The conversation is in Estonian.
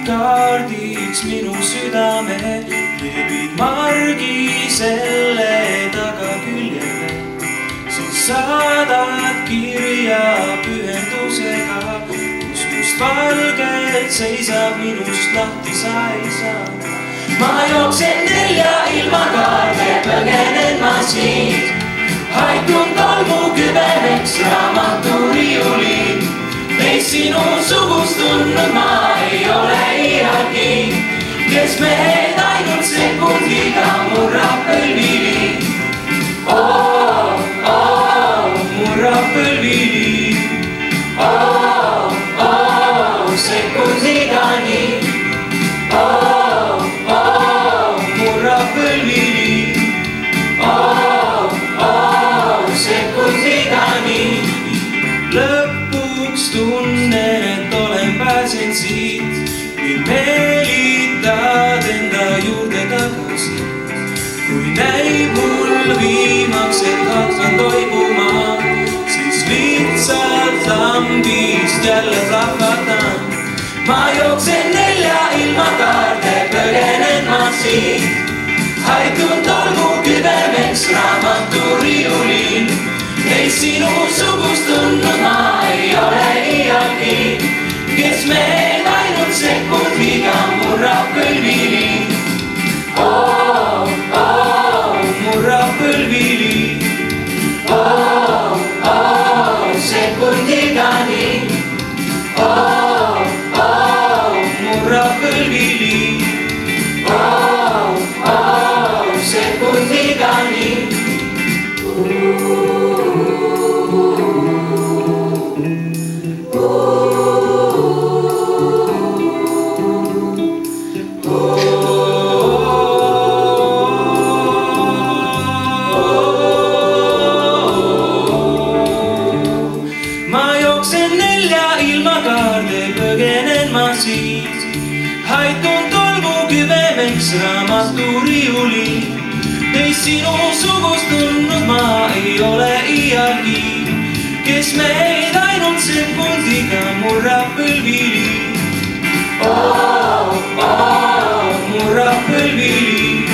kaardiks minu südame, kleebid margi selle tagaküljele. Siis saadad kirja pühendusega, kus mustvalgelt seisab minust lahti sa ei saa. Ma jooksen 4 ilma kaarde, põgenen ma siit. Haitun tolmu kübemeks raamaturiiulid. Neist sinu sugust tundnud ma ei ole iialgi, kes mehed ainult sekundiga murrab põlvili. Murrab põlvili. Sekundiga nii. Murrab põlvili. Sekundiga nii. Lõpuks tunnen, et olen pääsen siit. Mind meelitad enda juurde tagasi. Kui näib mul viimaks, et hakkan toibuma, siis lihtsalt lambist jälle plahvatan. Ma jooksen 4 ilma kaarde, põgenen ma siit. Haitun tolmu kübemeks raamaturiiulid. Neist sinu sugust tundnud ma ei ole iialgi, kes mehed ainult sekundiga murrab põlvili. Murrab põlvili. Sekundiga nii. Murrab põlvili. Sekundiga nii. Põgenen ma siit, haitun tolmu kübemeks raamaturiiulid. Neist sinu sugust tundnud ma ei ole iialgi, kes meid ainult sekundiga murrab põlvili. Murrab põlvili.